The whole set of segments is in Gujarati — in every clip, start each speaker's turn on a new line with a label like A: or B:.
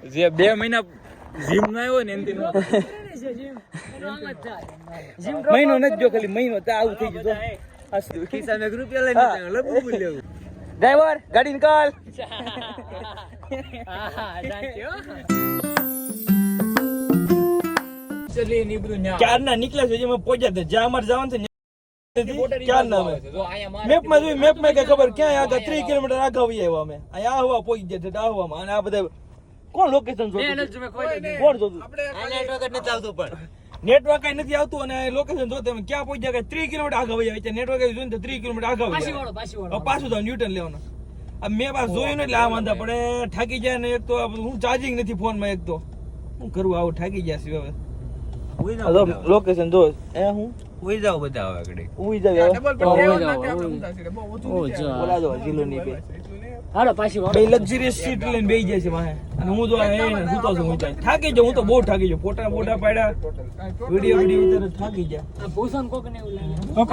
A: જે 2 મહિના જીમ ના આવ્યો ને એનથી મહિનો નથી જો ખાલી મહિનો તો આવું થઈ ગયું ખિસ્સા મેં રૂપિયા લઈને લબુ લેવું ડ્રાઈવર ગાડી નિકાલ ક્યારના નીકળ્યા છે જેમાં પહોંચ્યા હતા જ્યાં અમારે જવાનું છે મેપમાં જોયું મેપમાં કઈ ખબર ક્યાં આગળ 3 કિલોમીટર આગળ આવી આવ્યા અમે અહીંયા આહવા પહોંચી ગયા હતા આહવામાં અને આ બધા કોણ લોકેશન જોતું કોણ જોતું નેટવર્ક કઈ નથી આવતું અને લોકેશન જોતે અમે ક્યાં પહોંચ્યા કે 3 કિલોમીટર આગળ આવી જાય નેટવર્ક જોઈને તો 3 કિલોમીટર આગળ આવી જાય પાછું તો ન્યૂટન લેવાનું મેં પાછું જોયું ને એટલે આ વાંધા પડે થાકી જાય ને એક તો હું ચાર્જિંગ નથી ફોનમાં એક તો શું કરવું આવું થાકી ગયા છે હવે લોકેશન જો એ હું ઉઈ જાવ બધા આગળ ઉઈ જાવ બોલા દો જીલોની બે હાલો પાછી બે લક્ઝરીયસ સીટ લઈને બેહી જાય છે વાહે અને હું જો એ સૂતો છું હું થાકી જાઉં હું તો બહુ થાકી જાઉં ફોટા બોટા પાડ્યા વિડિયો ઉતરે થાકી જાય આ ભૂષણ કોક ને એવું લાગે ઓ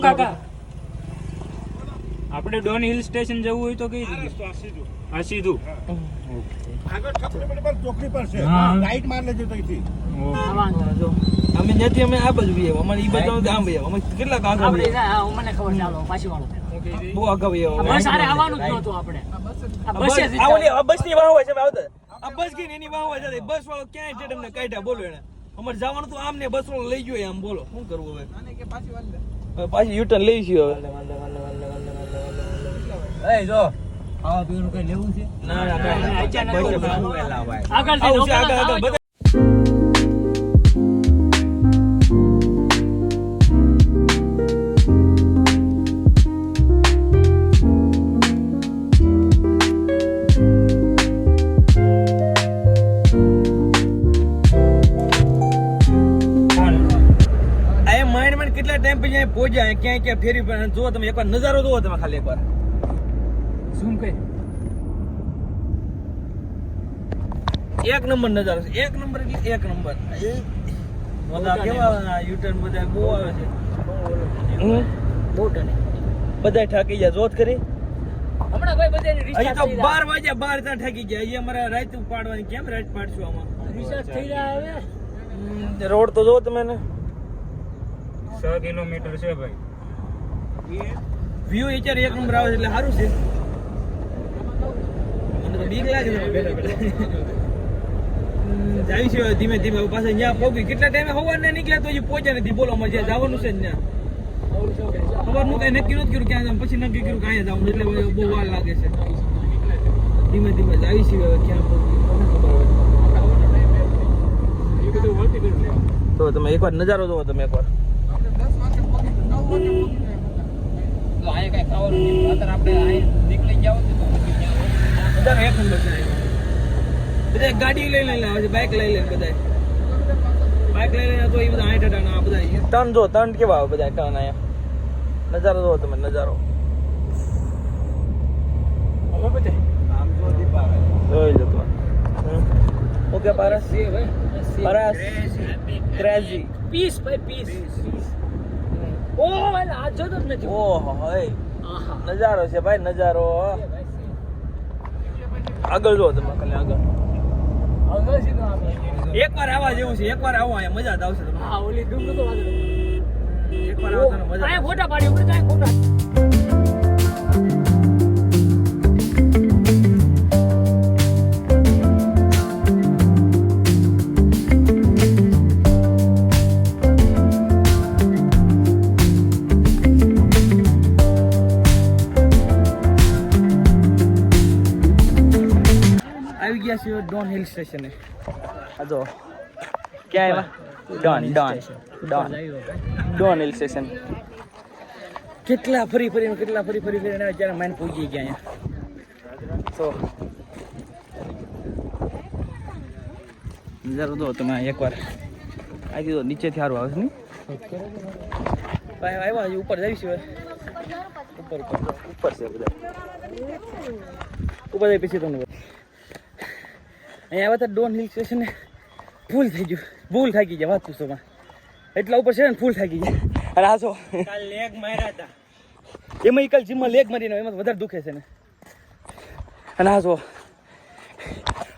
A: કાકા આપણે ડોન હિલ સ્ટેશન જવું હોય તો કઈ રીતે આ સીધું
B: આગળ ચોકડી પર છે રાઈટ માર લેજો તઈથી
A: અમે ત્યાંથી અમે આ બાજુ બી અમારે ઈ બાજુ આમ બી અમે કેટલા કાકા બી
C: મને ખબર ચાલો પાછી વાળો
A: બહુ આગળ બી
C: બસ આરે આવવાનું જ નહોતું આપણે આ બસ
A: આ ઓલી બસ ની વાહ હોય છે આવતા આ બસ કે એની વાહ હોય છે બસ વાળો ક્યાંય છે તમને કાઢ્યા બોલો એને અમારે જવાનું તો આમ ને બસ વાળો લઈ ગયો આમ બોલો શું કરવું હવે પાછી યુટર્ન લઈ છીએ હવે એ જો ખાવા પીવાનું કઈ લેવું છે ના આગળ કેટલા ટાઈમ પછી પહોંચ્યા ક્યાં ક્યાં ફેરી પણ જો તમે એકવાર નજારો જોવો તમે ખાલી એકવાર ઝૂમ કરી એક નંબર નજારો છે એક નંબર એટલે એક નંબર બધા કેવા યુટર્ન બધા બહુ આવે છે બહુ ટને બધા થાકી ગયા જોત કરી
C: હમણાં ભાઈ બધાને રિચાર્જ
A: તો 12 વાગ્યા 12 ત્યાં થાકી ગયા અહીં અમારા રાત પાડવાની કેમ રાત પાડશું આમાં
C: રિચાર્જ થઈ રહ્યા હવે
A: રોડ તો જો તમે ને
D: 6 કિલોમીટર છે ભાઈ
A: વ્યૂ એચર એક નંબર આવે એટલે સારું છે મને તો બીક લાગે છે બેઠા બેઠા જાય છે ધીમે ધીમે પાછા ત્યાં પહોંચી કેટલા ટાઈમે સવારના નીકળ્યા તો હજી પહોંચ્યા નથી બોલો અમારે જ્યાં જવાનું છે ને ત્યાં સવારનું કઈ નક્કી નથી કર્યું ક્યાં પછી નક્કી કર્યું ક્યાં જવાનું એટલે બહુ વાર લાગે છે ધીમે ધીમે જાય છે હવે ક્યાં તો તમે એકવાર નજારો જોવો તમે એકવાર
C: આયા કઈ ખાવાનું નહીં અત્યારે આપણે આયા નીકળી જાવ તો
A: બધા એક નંબર છે બધા ગાડી લઈ લઈને આવે છે બાઇક લઈ લઈને બધા બાઇક લઈ લઈને તો એ બધા 8 ના બધા ટર્ન જો ટર્ન કેવા આવે બધા ટર્ન આયા નજારો જોવો તમે નજારો હવે બધે આમ જો દીપ આવે જોઈ લો તો ઓકે પારસ પારસ ક્રેઝી
C: પીસ ભાઈ પીસ ઓ ભાઈ આ જો તો નથી
A: ઓહો હે નજારો છે ભાઈ નજારો આગળ જો તમે ખાલી આગળ
C: હવે સીધો આપણે
A: એકવાર આવવા જેવું છે એકવાર આવો અહીંયા મજા જ આવશે તમને
C: હા ઓલી ડુંગર તો વાગે
A: એકવાર આવો તો મજા
C: આ ફોટા પાડી ઉપર કાઈ ફોટા
A: આવી ગયા છે ડોન હિલ સ્ટેશન આ જો ક્યાં આવ્યા ડોન હિલ સ્ટેશન કેટલા ફરી ફરીને અત્યારે માઇન પહોંચી ગયા અહીંયા તો નજારો દો તમે એકવાર આવી દો નીચેથી સારું આવે છે નહીં ભાઈ આવ્યા હજી ઉપર જઈશું ઉપર છે બધા ઉપર જાય પછી તમને અહીંયા આવ્યા હતા ડોન હિલ સ્ટેશન ને ફૂલ થઈ ગયું ભૂલ થાકી ગયા વાત પૂછોમાં એટલા ઉપર છે ને ફૂલ થાકી ગયા અરે આ જો
D: કાલ લેગ માર્યા હતા
A: એમાં કાલ જીમમાં લેગ મારીને એમાં વધારે દુખે છે ને અને આ જો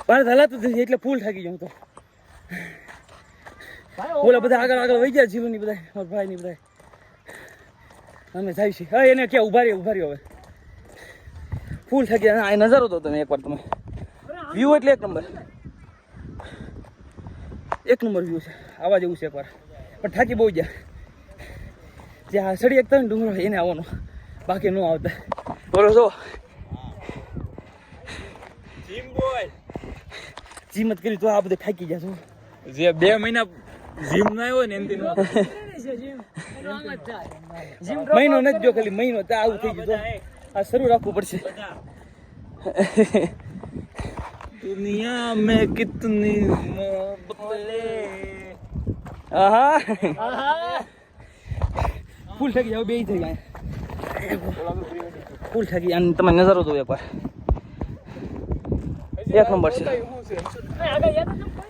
A: બાર હલાતું નથી એટલે ફૂલ થાકી જાઉં તો ઓલા બધા આગળ આગળ વહી ગયા જીલું ની બધા મારા ભાઈ ની બધા અમે જાય છે હા એને ક્યાં ઉભા રહ્યો હવે ફૂલ થાકી ગયા. આ નજારો તો તમે એકવાર તમે વ્યૂ એટલે એક નંબર વ્યૂ છે આવા જેવું છે એકવાર પણ થાકી બહુ ગયા જ્યાં સડી એકતા ને ડુંગરો એને આવવાનો બાકી ન આવતા બોલો જો જીમ જ કરી તો આ બધે થાકી ગયા છો
D: જે 2 મહિના જીમ ના આવ્યો ને એમથી
A: મહિનો નથી જો ખાલી મહિનો તો આવું થઈ ગયું આ શરૂ રાખવું પડશે.
D: દુનિયા મેં કિતની મોહબ્બતે
A: આહા ફૂલ થાકી જાવ બે થઈ ગયા ફૂલ થાકી અને તમે નજારો દો એકવાર એક નંબર છે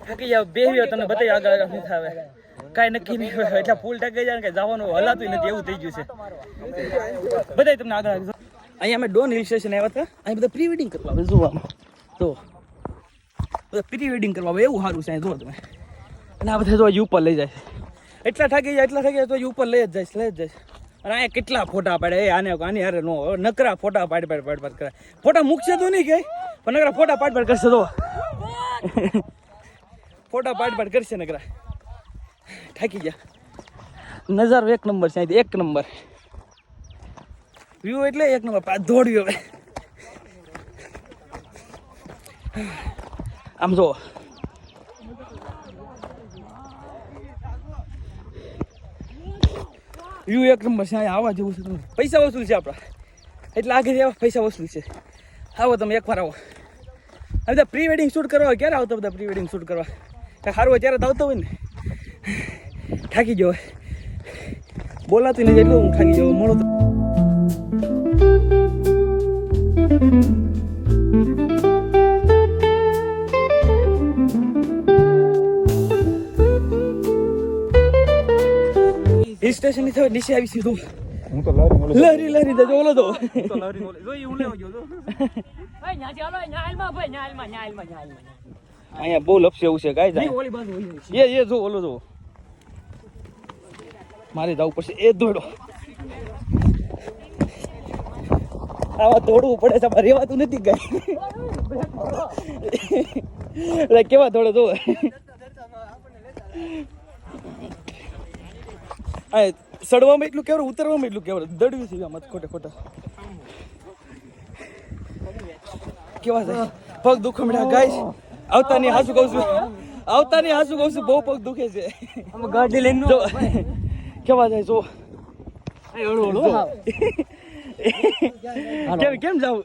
A: થાકી જાવ બે તમને બતાવી આગળ આગળ શું થાવે કાંઈ નક્કી નહીં હોય એટલે ફૂલ થાકી જાય ને કે જવાનું હલાતું નથી એવું થઈ ગયું છે બધાય તમને આગળ આગળ અહીંયા અમે ડોન હિલ સ્ટેશન આવ્યા હતા અહીં બધા પ્રી વેડિંગ કરવા આવે જોવામાં તો બધા પ્રી વેડિંગ કરવા આવે એવું સારું છે અહીં જો તમે અને આ બધા જો હજી ઉપર લઈ જાય એટલા થાકી જાય તો હજી ઉપર લઈ જ જાય અને અહીંયા કેટલા ફોટા પાડે આની હારે નો નકરા ફોટા પાડ કરે ફોટા મૂકશે તો નહીં કે પણ નકરા ફોટા પાડ કરશે તો ફોટા પાડ કરશે નકરા થાકી ગયા નજારો એક નંબર છે એક નંબર વ્યૂ એટલે એક નંબર દોડ્યો હવે આમ જો વ્યૂ એક નંબર છે અહીંયા આવવા જેવું છે તમે પૈસા વસૂલ છે આપણા એટલે આગળ આવા પૈસા વસૂલ છે આવો તમે એકવાર આવો આ બધા પ્રી વેડિંગ શૂટ કરવા ક્યારે આવતા બધા પ્રી વેડિંગ શૂટ કરવા કાંઈ સારું હોય ત્યારે તો આવતો હોય ને થાકી ગયો બોલાતું નથી એટલું હું થાકી ગયો મળો હિલ સ્ટેશન ની થયો નીચે આવી સીધું
D: હું તો
A: લહેરી દેજો ઓલો તો અહીંયા બહુ લપસે એવું છે કાંઈ જાય એ જો ઓલો જો મારે જવું પડશે એ દોડો આવા દોડવું પડે છે રેવાતું નથી કઈ કેવા દોડો જો સડવામાં એટલું કેવડું ઉતરવામાં એટલું કેવડું દડવી છે આમાં ખોટા કેવા છે પગ દુખો મળ્યા ગાય આવતાની હાસુ કહું છું બહુ પગ દુખે છે ગાડી લઈને કેવા જાય જો કેમ જાવ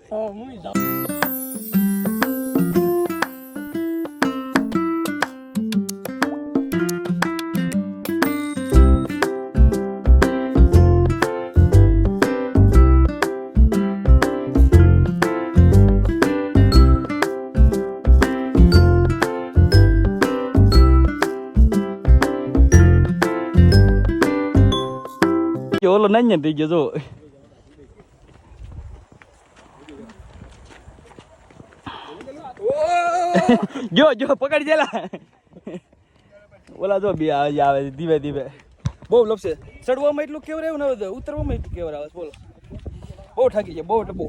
A: ઓલો નાન્ય થઈ ગયો જો જો પકડી જેલા ઓલા જો બી આવે ધીમે ધીમે બહુ લપસે ચડવામાં એટલું કેવર આવ્યું ને ઉતરવામાં એટલું કેવર આવે બોલો બહુ થાકી જાય બહુ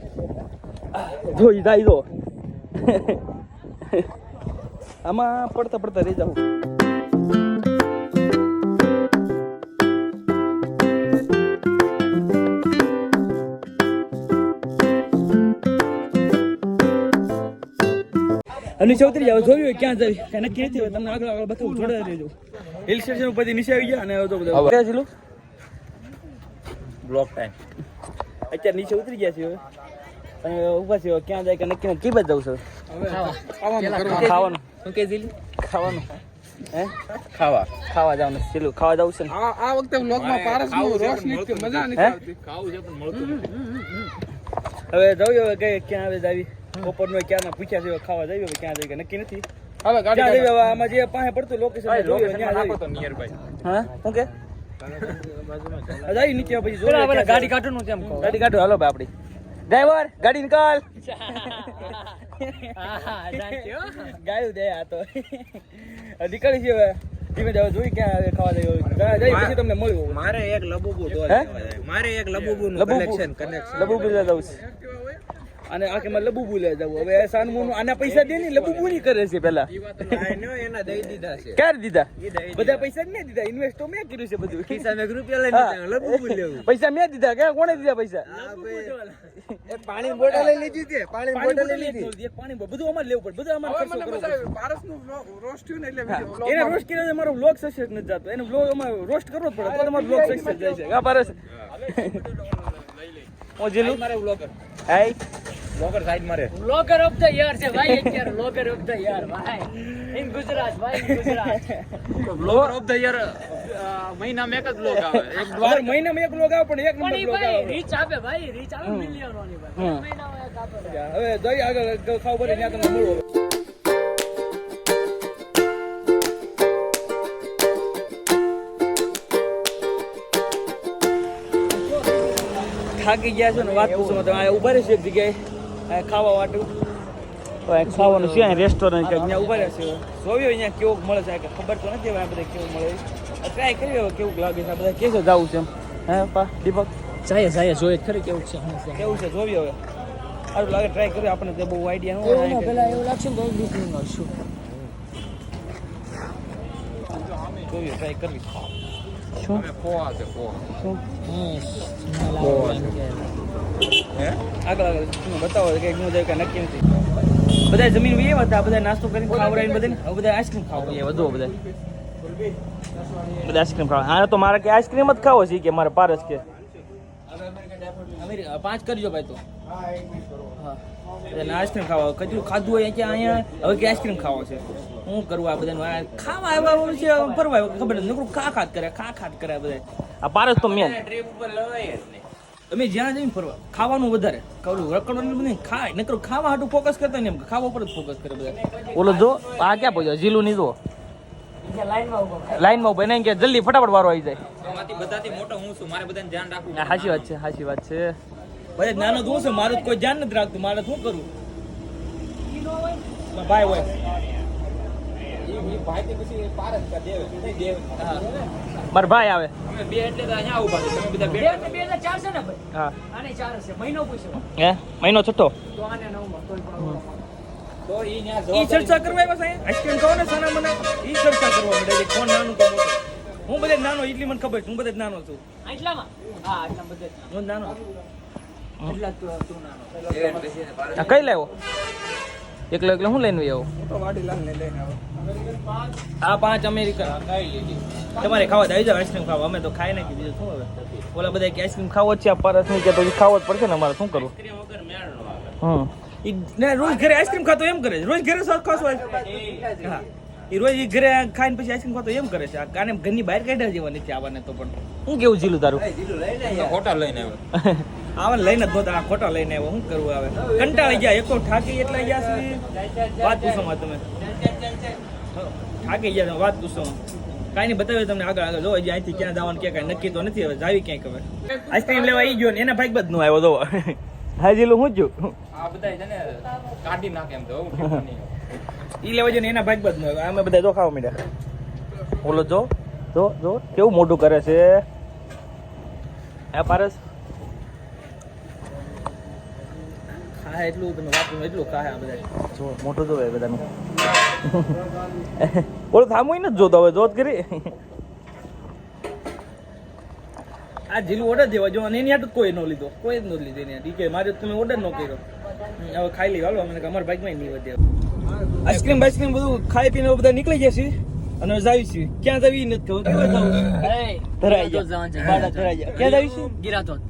A: જોઈ જાય જો આમાં પડતા રહી જાવ નીચે ઉતરી જાવ જોયું ક્યાં જવી કઈ નક્કી નથી તમને આગળ બતાવું જોડે રહેજો હિલ સ્ટેશન ઉપરથી નીચે આવી ગયા અને તો બધા ક્યાં છે
D: બ્લોક ટાઈમ
A: અત્યારે નીચે ઉતરી ગયા છે હવે અને ઉભા છે ક્યાં જાય કે નક્કી નથી કઈ બાજુ જવું છે ખાવાનું શું કે જીલી ખાવાનું હે ખાવા જવાનું ચીલું ખાવા જવું છે ને
B: આ વખતે વ્લોગમાં પારસનું રોશની કે મજા નથી આવતી
D: ખાવું છે પણ મળતું નથી
A: હવે જવું હવે કઈ ક્યાં આવે જાવી બપોરનો ક્યાં પૂછ્યા છે ખાવા જઈએ ક્યાં જઈએ નક્કી નથી
B: હવે
A: ક્યાં જઈએ આમાં જે પાસે પડતું લોકેશન
D: નાખો તો નિયર બાય
A: હા શું કે જાય નીચે પછી ગાડી કાઢો નું તેમ ગાડી કાઢો હાલો ભાઈ આપડી ડ્રાઈવર ગાડી નિકાલ ગાયું દે આ તો નીકળી છે હવે ધીમે જાવ જોઈ ક્યાં ખાવા જઈ પછી તમને મળ્યું
C: મારે એક લબુબુ દો
A: હે?
C: મારે એક લબુબુ નું
A: લબુબુ.
C: કલેક્શન
A: લબુબુ લેવા જાઉં છે અને આખે માં લબુબુ લેવા જવું હવે સાનમુ આના પૈસા દે ને લબુબુ ની કરે છે પેલા
C: એના દઈ દીધા છે
A: ક્યારે દીધા
C: ઈ દઈ
A: બધા પૈસા જ મેં દીધા ઇન્વેસ્ટ તો મેં કર્યું છે બધું
C: ખિસ્સા મેં રૂપિયા લઈને
A: હા.
C: દીધા, લબુબુ લેવું
A: પૈસા મેં દીધા કે કોણે દીધા પૈસા
C: એક પાણી બોટલ લઈ લીધી છે પાણી
A: પાણી
C: બોટલ
A: બોટલ
C: લઈ લીધી
A: એક પાણી બોટલ બધું અમારે લેવું પડે બધું અમારે ખર્ચો કરવો પડે. એને રોસ્ટ કરીને અમારો વ્લોગ સક્સેસ નથી જાતો એને વ્લોગ અમારે રોસ્ટ કરવો જ પડે તો તમારો વ્લોગ સક્સેસ જાય છે હા પારસ ઓ જેલું
C: મારે બ્લોગર
A: હાય
C: બ્લોગર સાઈડ મારે
E: Vlogger of the year છે ભાઈ અત્યારે vlogger of the year ભાઈ in ગુજરાત ભાઈ in Gujarat
D: blogger of the year મહિનામાં એક જ બ્લોગ આવે એક
A: દર મહિનામાં એક વ્લોગ આવે પણ એક
E: પણ
A: નંબર
E: ઈ
A: વ્લોગ
E: ભાઈ
A: આવે
E: રીચ આપે ભાઈ રીચ આપે મિલિયનોની ભાઈ
A: હમ.
E: મહિનામાં એક આપે
A: હવે જઈ આગળ ખાવ પડે ત્યાં તમને મળો થાકી ગયા છે ને વાત પૂછો તમે આ ઉભા રહેશે એક જગ્યાએ આ ખાવા વાટું તો આ ખાવાનું છે અહીં રેસ્ટોરન્ટ કે ત્યાં ઉભા રહેશે જોયો અહીંયા કેવું મળે છે કે ખબર તો નથી હવે આ બધા કેવું મળે ટ્રાય કરી હવે કેવું લાગે છે આ બધા કેસો જવું છે એમ હે પા દીપક
E: જાય જોઈએ ખરી કેવું છે
A: કેવું છે જોવી હવે સારું લાગે ટ્રાય કર્યો આપણને તે બહુ આઈડિયા
E: એવું
A: ન
E: ન પેલા એવું લાગશે ને તો બીજું ન શું
A: જોઈએ ટ્રાય કરવી શું
D: પોવા છે પોવા
A: શું
D: હે
A: આગળ આગળ તમે બતાવો કે હું જાય કે નક્કી નથી બધા જમીન વી હતા બધા નાસ્તો કરીને ખાવડાવીને બધાને હવે બધા આઈસ્ક્રીમ ખાવા ગયા વધુ બધા આઈસ્ક્રીમ ખાવા હા તો મારે કે આઈસ્ક્રીમ જ ખાવો છે કે મારે પારસ કે અમેરિકા 5 કરજો ભાઈ તો હા બધાને આઈસ્ક્રીમ ખાવા કજુ ખાધું હોય કે અહીંયા હવે કે આઈસ્ક્રીમ ખાવો છે શું કરવું આ બધાનું આ ખાવા આવ્યા છે ફરવા આવ્યા ખબર નથી નકરું ખા ખાત કરે બધા આ પારસ તો મેન
C: ટ્રીપ ઉપર લવાય જ નહીં
A: તમે જ્યાં જઈને ફરવા ખાવાનું વધારે કવલું રકડવાનું બધું ખાય નકરું ખાવા હાટું ફોકસ કરતા ને એમ ખાવા ઉપર જ ફોકસ કરે બધા ઓલો જો આ ક્યાં પહોંચ્યો જીલું નહીં જો લાઈનમાં ઉભા એને કે જલ્દી ફટાફટ વારો આવી જાય
C: એમાંથી બધાથી મોટો હું છું મારે બધાને ધ્યાન રાખવું
A: આ સાચી વાત છે ભાઈ નાનો તું છે મારું તો કોઈ ધ્યાન નથી રાખતું મારે શું કરવું ભાઈ હોય
C: ભાઈ પછી પાર જ દેવ નહીં દેવ
A: મારા ભાઈ આવે
C: અમે બે એટલે તો અહીંયા ઉભા છે તમે બધા
E: બે
C: બેઠા
E: ને 2004 છે ને ભાઈ
A: હા
E: આને 4 છે મહિનો પૂછ્યો
A: હે મહિનો છઠ્ઠો
E: તો આને 9 માં તોય પણ
C: તો ઈ ન્યા
A: ઈ ચર્ચા કરવા આવ્યા સાહેબ આઈસ્ક્રીમ ખાવ ને સાના મને ઈ ચર્ચા કરવા મળે છે કોણ નાનું તો મોટું હું બધે નાનો એટલી મને ખબર છે હું બધે જ નાનો છું
E: આટલામાં હા આટલા બધે
A: હું નાનો
E: એટલા તું નાનો
A: આ કઈ લાવ્યો એકલો હું લઈને આવ્યો
C: તો વાડીલાલ ને લઈને આવો
A: આ 5 અમેરિકન તમારે ખાવા આવી જાવ આઈસ્ક્રીમ ખાવા અમે તો ખાઈ નાખી બીજું શું હવે ઓલા બધા કે આઈસ્ક્રીમ ખાવો જ છે આ પરસ નહીં કે તો ઈ ખાવો જ પડશે ને અમારે શું કરવું
C: આઈસ્ક્રીમ વગર મેળ નો આવે
A: ઈ ને રોજ ઘરે આઈસ્ક્રીમ ખાતો એમ કરે છે રોજ ઘરે શાક ખાશો હા ઈ રોજ ઈ ઘરે ખાઈને પછી આઈસ્ક્રીમ ખાતો એમ કરે છે આ કાને ઘરની બહાર કાઢ્યા જેવા નથી આવવાને તો પણ હું કેવું જીલું તારું
D: હોટા લઈને આવ્યો
A: આવા લઈને જ નહોતા આ ખોટા લઈને આવ્યો શું કરવું આવે કંટાળી ગયા એક તો થાકી એટલા ગયા છે વાત પૂછો માં તમે થાકી ગયા તમે વાત પૂછો કાંઈ નહીં બતાવ્યું તમને આગળ જો હજી અહીંથી ક્યાં જવાનું કે કાંઈ નક્કી તો નથી હવે જાવી ક્યાંક હવે આઈસ્ક્રીમ લેવા ઈ ગયો ને એના ભાઈ બધ નો આવ્યો જો હા જીલું હું જ
C: આ બધા છે ને કાઢી નાખે એમ તો હું નહીં
A: ઈ લેવા જો ને એના ભાઈ બધ નો આવ્યો અમે બધા જો ખાવા માંડ્યા બોલો જો કેવું મોટું કરે છે હે પારસ ખાય એટલું તમે વાપરો એટલું ખાય આ બધા જો મોટું જોવે બધાનું ઓલો થામુય નથી જોતો હવે જોત કરી આ જીલું ઓર્ડર દેવા જો અને એની હાટું કોઈ ન લીધો કોઈ જ ન લીધો એની હાટું. ઈ કે મારે તમે ઓર્ડર ન કર્યો હવે ખાઈ લઈ હાલો મને અમારા બાઈકમાં નહીં વધે આઈસ્ક્રીમ બધું ખાઈ પીને બધા નીકળી ગયા છે અને જાવી છે ક્યાં જાવી નથી ખબર કેવા જાવું ધરાઈ ગયા બાડા ધરાઈ ગયા ક્યાં જાવી છે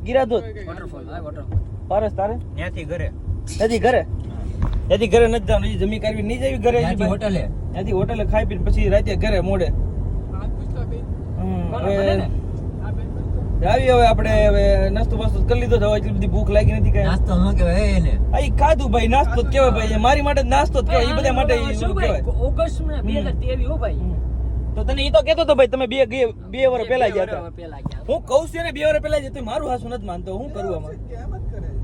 A: ગિરાધોધ
E: વોટરફોલ હા વોટરફોલ
A: પારસ તારે
C: ત્યાંથી ઘરે
A: નથી ઘરે નથી જવાનું હજી જમી કરવી નહીં જવી ઘરે હજી
E: હોટલે
A: ત્યાંથી હોટલે ખાઈ પીને પછી રાતે ઘરે મોડે આવી હવે આપણે હવે નાસ્તો બાસ્તો કરી લીધો છે હવે એટલી બધી ભૂખ લાગી નથી કઈ
E: નાસ્તો ન કહેવાય એને
A: આ ખાધું ભાઈ નાસ્તો જ કહેવાય ભાઈ મારી માટે જ નાસ્તો જ કહેવાય એ બધા માટે ઈ
E: શું
A: કહેવાય
E: ભાઈ ઓગસ્ટ માં 2023 હો ભાઈ
A: તો તને ઈ તો કહેતો તો ભાઈ તમે બે વર્ષ પહેલા ગયા હતા
E: પેલા ગયા
A: હું કહું છું ને 2 વર્ષ પહેલા જતો મારું હાસું નથી માનતો હું કરું આમાં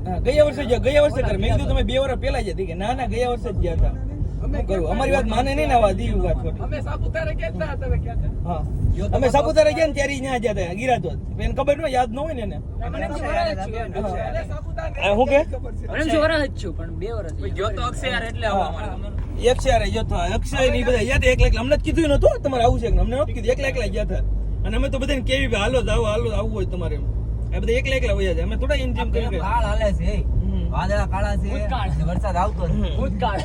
A: હા, ગયા વર્ષે તારે મેં કીધું તમે 2 વર્ષ પહેલા જ હતી કે ના ગયા વર્ષે જ ગયા હતા. શું કરું? અમારી વાત માને નહીં ને આવા દીવ વાત ખોટી.
D: અમે સાપુતારા ગયા હતા, તમે ગયા હતા.
A: હા અમે સાપુતારા ગયા ને ત્યારે ઈ ત્યાં ગયા હતા ગિરાતો એને ખબર ન હોય, યાદ ન હોય ને એને.
E: મને એમ કે વરસ જ છું એમ.
D: અરે સાપુતારા
A: આ શું કે
E: મને એમ કે વરસ જ છું પણ 2 વર્ષ
C: કોઈ જોતો અક્ષય યાર એટલે આવો અમારે તમને.
A: અક્ષય ની બધા યાદ એકલા અમને જ કીધું નતું તમારે આવું છે કે અમને નતું કીધું, એકલા ગયા હતા. અને અમે તો બધાને કેવી ભાઈ હાલો જાવ આવવું હોય તમારે એમ. આ બધા એકલા વયા જાય, અમે થોડા ઇન્જિન કરી
C: કાળ હાલે છે
A: હમ.
C: વાદળા કાળા છે
E: ભૂતકાળ.
C: વરસાદ આવતો નથી.
E: ભૂતકાળ